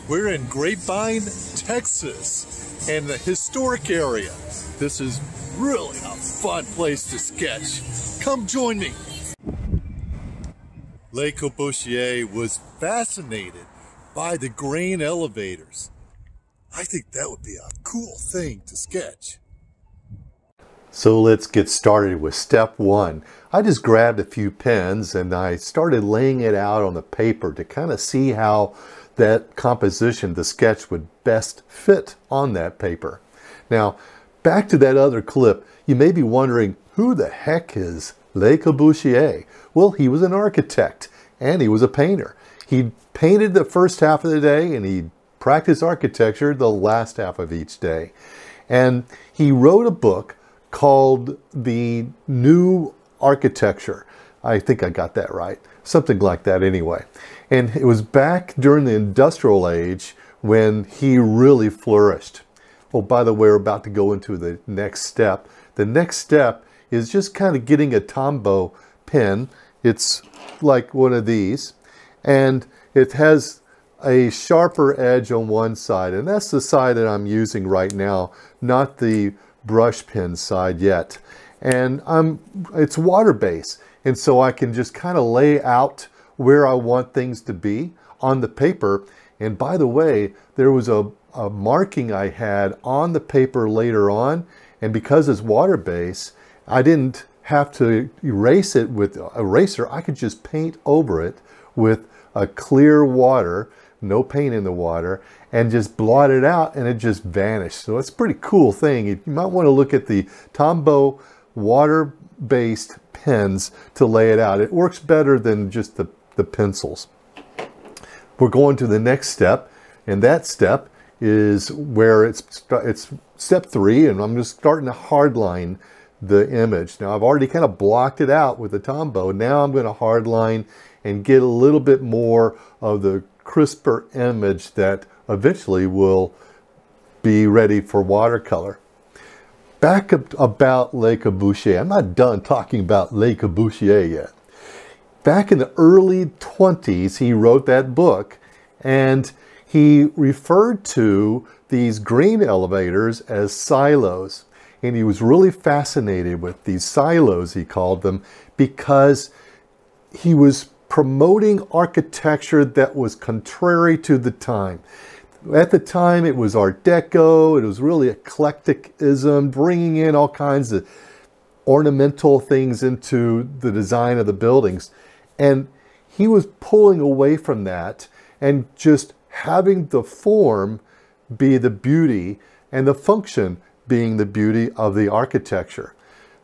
We're in Grapevine, Texas, in the historic area. This is really a fun place to sketch. Come join me. Le Corbusier was fascinated by the grain elevators. I think that would be a cool thing to sketch. So let's get started with step one. I just grabbed a few pens and I started laying it out on the paper to kind of see how that composition, the sketch, would best fit on that paper. Now, back to that other clip, you may be wondering, who the heck is Le Corbusier? Well, he was an architect and he was a painter. He painted the first half of the day and he practiced architecture the last half of each day. And he wrote a book called The New Architecture. I think I got that right. Something like that anyway. And it was back during the industrial age when he really flourished. Oh, by the way, we're about to go into the next step. The next step is just kind of getting a Tombow pen. It's like one of these. And it has a sharper edge on one side. And that's the side that I'm using right now, not the brush pen side yet. And it's water-based. And so I can just kind of lay out where I want things to be on the paper. And by the way, there was a marking I had on the paper later on. And because it's water-based, I didn't have to erase it with an eraser. I could just paint over it with a clear water, no paint in the water, and just blot it out and it just vanished. So it's a pretty cool thing. You might want to look at the Tombow water-based pens to lay it out. It works better than just the pencils. We're going to the next step, and that step is where it's step 3, and I'm just starting to hardline the image. Now I've already kind of blocked it out with the Tombow. Now I'm going to hardline and get a little bit more of the crisper image that eventually will be ready for watercolor. Back about Le Corbusier. I'm not done talking about Le Corbusier yet. Back in the early 20s, he wrote that book, and he referred to these grain elevators as silos. And he was really fascinated with these silos, he called them, because he was promoting architecture that was contrary to the time. At the time, it was Art Deco. It was really eclecticism, bringing in all kinds of ornamental things into the design of the buildings. And he was pulling away from that and just having the form be the beauty and the function being the beauty of the architecture.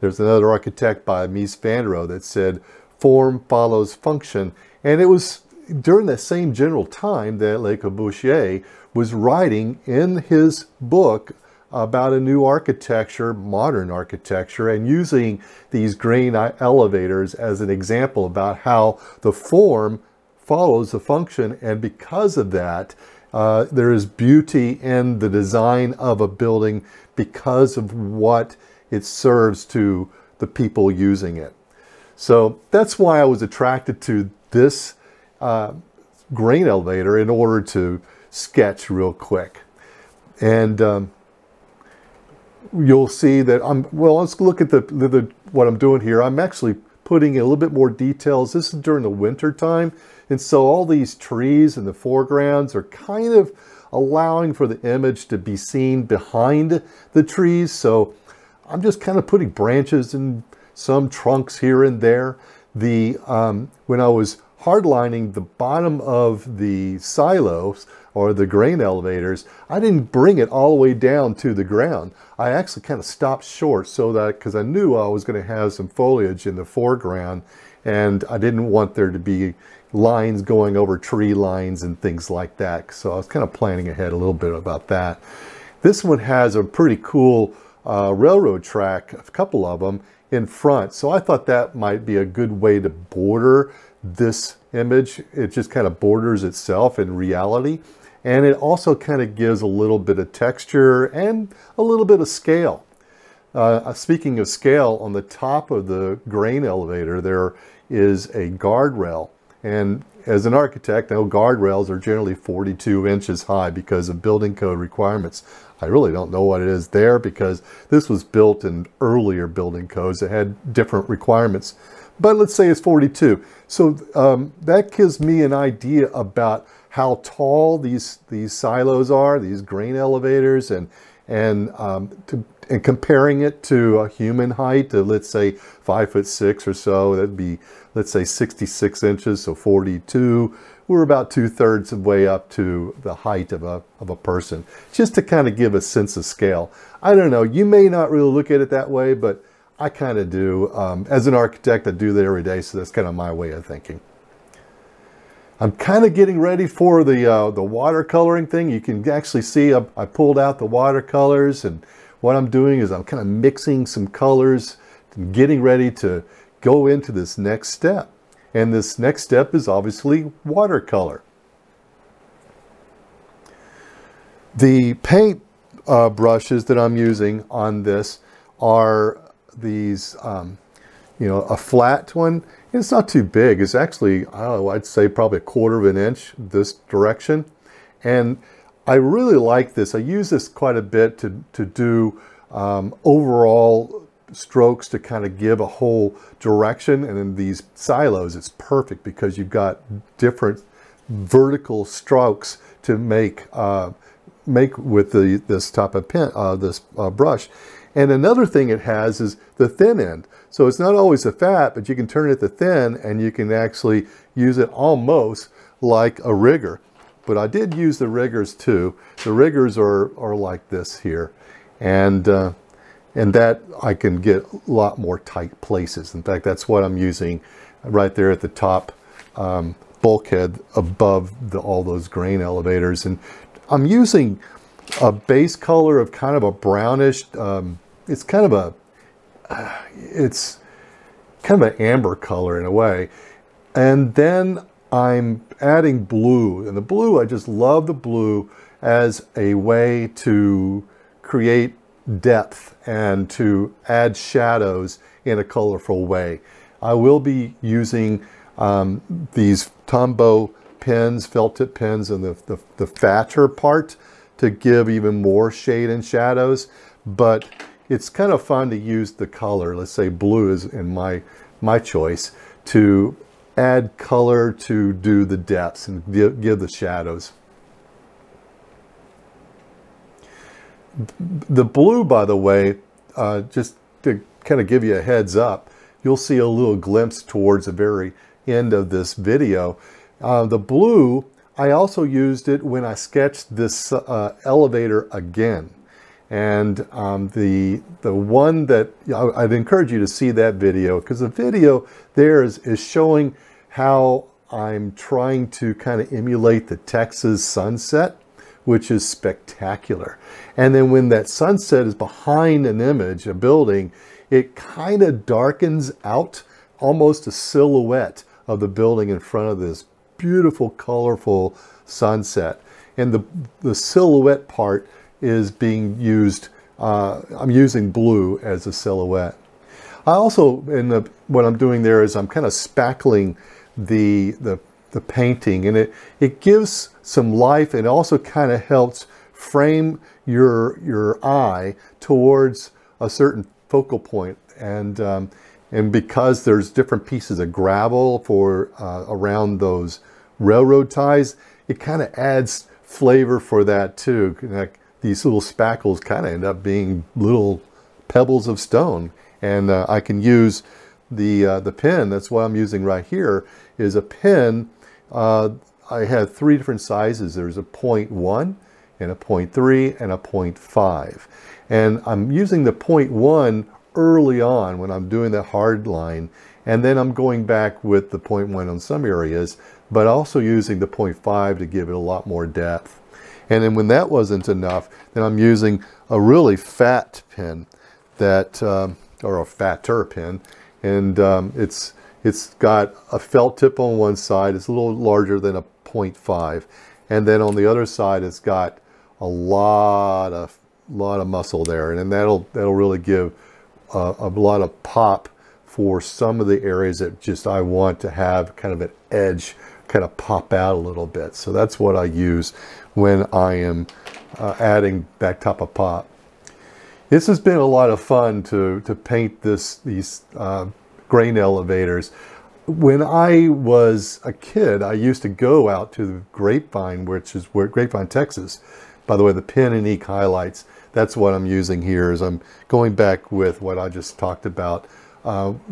There's another architect by Mies van der Rohe that said, form follows function. And it was during the same general time that Le Corbusier was writing in his book about a new architecture, modern architecture, and using these grain elevators as an example about how the form follows the function. And because of that, there is beauty in the design of a building because of what it serves to the people using it. So that's why I was attracted to this grain elevator in order to sketch real quick. And you'll see that well, let's look at what I'm doing here. I'm actually putting in a little bit more details. This is during the winter time. And so all these trees in the foregrounds are kind of allowing for the image to be seen behind the trees. So I'm just kind of putting branches and some trunks here and there. When I was hardlining the bottom of the silos or the grain elevators, I didn't bring it all the way down to the ground. I actually kind of stopped short so that, because I knew I was going to have some foliage in the foreground and I didn't want there to be lines going over tree lines and things like that. So I was kind of planning ahead a little bit about that. This one has a pretty cool railroad track, a couple of them, in front. So I thought that might be a good way to border this image. It just kind of borders itself in reality. And it also kind of gives a little bit of texture and a little bit of scale. Speaking of scale, on the top of the grain elevator, there is a guardrail. And as an architect, I know guardrails are generally 42 inches high because of building code requirements. I really don't know what it is there because this was built in earlier building codes that had different requirements. But let's say it's 42. So that gives me an idea about how tall these silos are, these grain elevators, and comparing it to a human height of, let's say, 5'6" or so. That'd be, let's say, 66 inches, so 42. We're about 2/3 of the way up to the height of a person, just to kind of give a sense of scale. I don't know, you may not really look at it that way, but I kind of do. As an architect, I do that every day, so that's kind of my way of thinking. I'm kind of getting ready for the watercoloring thing. You can actually see I pulled out the watercolors, and what I'm doing is I'm kind of mixing some colors, getting ready to go into this next step. And this next step is obviously watercolor. The paint brushes that I'm using on this are these, a flat one. It's not too big. It's actually, I don't know, I'd say probably 1/4 of an inch this direction. And I really like this. I use this quite a bit to do overall strokes to kind of give a whole direction. And in these silos, it's perfect because you've got different vertical strokes to make with this type of pen, this brush. And another thing it has is the thin end. So it's not always the fat, but you can turn it to thin and you can actually use it almost like a rigger. But I did use the riggers too. The riggers are like this here. And that I can get a lot more tight places. In fact, that's what I'm using right there at the top bulkhead above all those grain elevators. And I'm using a base color of kind of a brownish, it's kind of an amber color in a way. And then I'm adding blue. And the blue, I just love the blue as a way to create depth and to add shadows in a colorful way. I will be using these Tombow pens, felt tip pens, and the fatter part to give even more shade and shadows. But it's kind of fun to use the color, let's say blue is in my choice, to add color to do the depths and give the shadows. The blue, by the way, just to kind of give you a heads up, you'll see a little glimpse towards the very end of this video. The blue, I also used it when I sketched this elevator again. And the one that, I'd encourage you to see that video, because the video there is showing how I'm trying to kind of emulate the Texas sunset, which is spectacular. And then when that sunset is behind an image, a building, it kind of darkens out almost a silhouette of the building in front of this beautiful, colorful sunset. And the silhouette part is being used, I'm using blue as a silhouette. I also, what I'm doing there is I'm kind of spackling the painting, and it gives some life, and also kind of helps frame your eye towards a certain focal point. And because there's different pieces of gravel for around those railroad ties, it kind of adds flavor for that too. Like these little spackles kind of end up being little pebbles of stone. And I can use the pen, that's what I'm using right here, is a pen. I have 3 different sizes. There's a 0.1 and a 0.3 and a 0.5. And I'm using the 0.1 early on when I'm doing the hard line, and then I'm going back with the 0.1 on some areas, but also using the 0.5 to give it a lot more depth. And then when that wasn't enough, then I'm using a really fat pen that, or a fatter pen, and it's got a felt tip on one side. It's a little larger than a 0.5, and then on the other side it's got a lot of muscle there, and then that'll really give a lot of pop for some of the areas that just I want to have kind of an edge kind of pop out a little bit. So that's what I use when I am adding that type of pop. This has been a lot of fun to paint these grain elevators. When I was a kid, I used to go out to the Grapevine, which is where Grapevine, Texas. By the way, the pen and ink highlights, that's what I'm using here, is I'm going back with what I just talked about,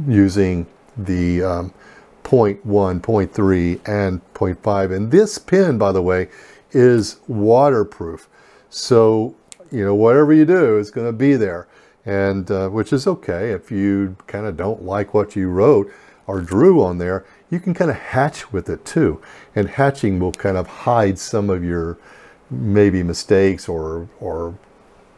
using the 0.1, 0.3, and 0.5. And this pen, by the way, is waterproof. So, you know, whatever you do, it's going to be there. And which is okay. If you kind of don't like what you wrote or drew on there, you can kind of hatch with it too. And hatching will kind of hide some of your maybe mistakes, or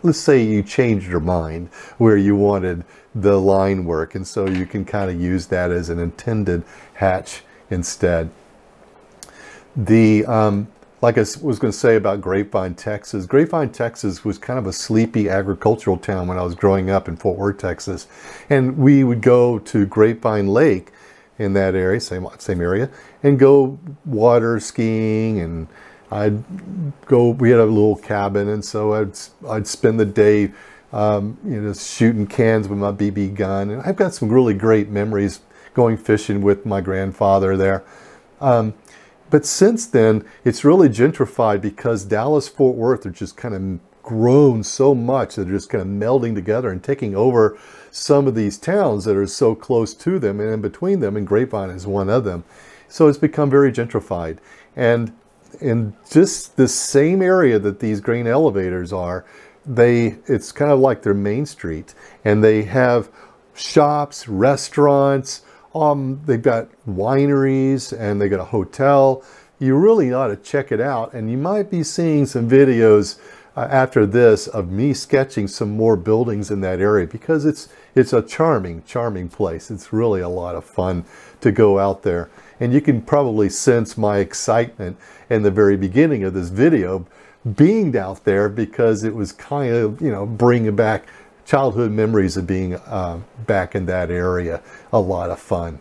let's say you changed your mind where you wanted the line work, and so you can kind of use that as an intended hatch instead. The like I was going to say about Grapevine, Texas. Grapevine, Texas was kind of a sleepy agricultural town when I was growing up in Fort Worth, Texas. And we would go to Grapevine Lake in that area, same area, and go water skiing. And we had a little cabin, and so I'd spend the day, you know, shooting cans with my BB gun. And I've got some really great memories going fishing with my grandfather there. But since then, it's really gentrified because Dallas, Fort Worth are just kind of grown so much that they're just kind of melding together and taking over some of these towns that are so close to them and in between them, and Grapevine is one of them. So it's become very gentrified. And in just the same area that these grain elevators are, it's kind of like their main street, and they have shops, restaurants, they've got wineries, and they got a hotel. You really ought to check it out, and you might be seeing some videos after this of me sketching some more buildings in that area, because it's a charming place. It's really a lot of fun to go out there, and you can probably sense my excitement in the very beginning of this video being out there, because it was kind of, you know, bringing back childhood memories of being back in that area. A lot of fun.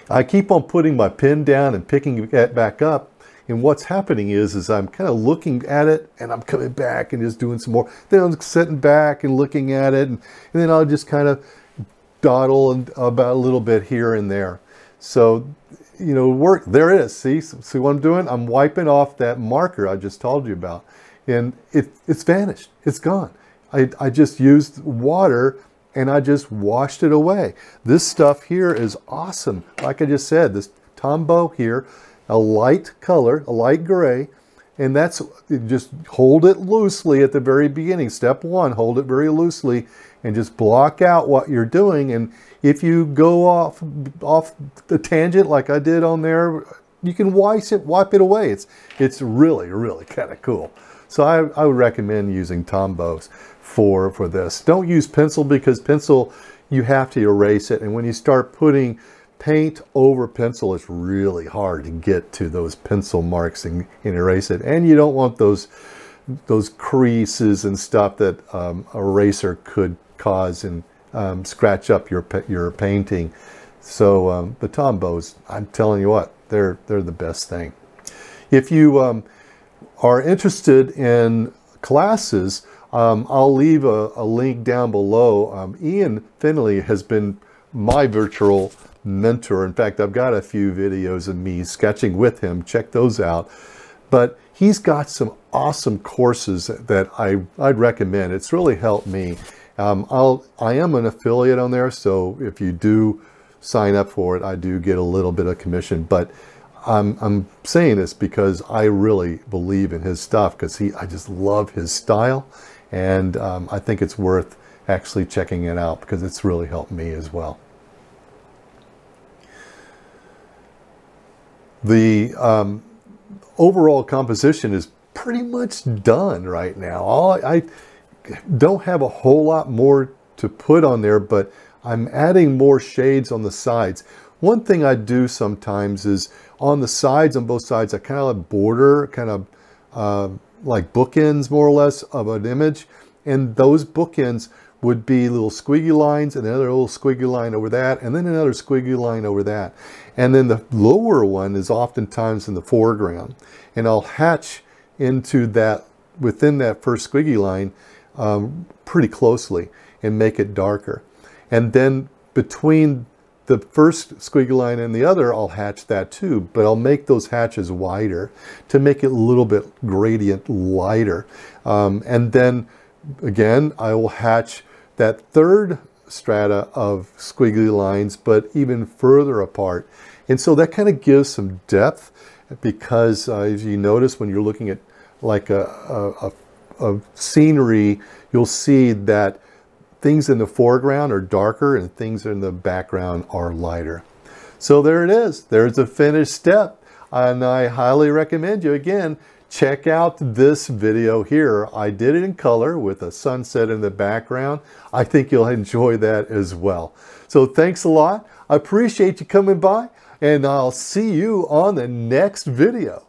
I keep on putting my pen down and picking it back up, and what's happening is I'm kind of looking at it, and I'm coming back and just doing some more. Then I'm sitting back and looking at it, and then I'll just kind of dawdle about a little bit here and there. So, you know, there it is. See what I'm doing? I'm wiping off that marker I just told you about, and it's vanished. It's gone. I just used water and I just washed it away. This stuff here is awesome. Like I just said, this Tombow here, a light color, a light gray, and that's, just hold it loosely at the very beginning. Step one, hold it very loosely and just block out what you're doing. And if you go off the tangent like I did on there, you can wipe it away. It's really, really kind of cool. So I would recommend using Tombows for this. Don't use pencil, because pencil, you have to erase it. And when you start putting paint over pencil, it's really hard to get to those pencil marks and erase it. And you don't want those creases and stuff that a eraser could cause and scratch up your painting. So the Tombows, I'm telling you what, they're the best thing. If you are interested in classes, I'll leave a link down below. Ian Finley has been my virtual mentor. In fact, I've got a few videos of me sketching with him. Check those out. But he's got some awesome courses that I'd recommend. It's really helped me. I am an affiliate on there, so if you do sign up for it, I do get a little bit of commission. But I'm saying this because I really believe in his stuff, because I just love his style, and I think it's worth actually checking it out, because it's really helped me as well. The overall composition is pretty much done right now. I don't have a whole lot more to put on there, but I'm adding more shades on the sides. One thing I do sometimes is on the sides, on both sides, I kind of border, kind of like bookends more or less of an image. And those bookends would be little squiggly lines, and another little squiggly line over that, and then another squiggly line over that. And then the lower one is oftentimes in the foreground. And I'll hatch into that, within that first squiggly line, pretty closely and make it darker. And then between the first squiggly line and the other, I'll hatch that too, but I'll make those hatches wider to make it a little bit gradient lighter. And then again, I will hatch that third strata of squiggly lines, but even further apart. And so that kind of gives some depth, because as you notice when you're looking at like a scenery, you'll see that things in the foreground are darker and things in the background are lighter. So there it is. There's the finished step. And I highly recommend you, again, check out this video here. I did it in color with a sunset in the background. I think you'll enjoy that as well. So thanks a lot. I appreciate you coming by, and I'll see you on the next video.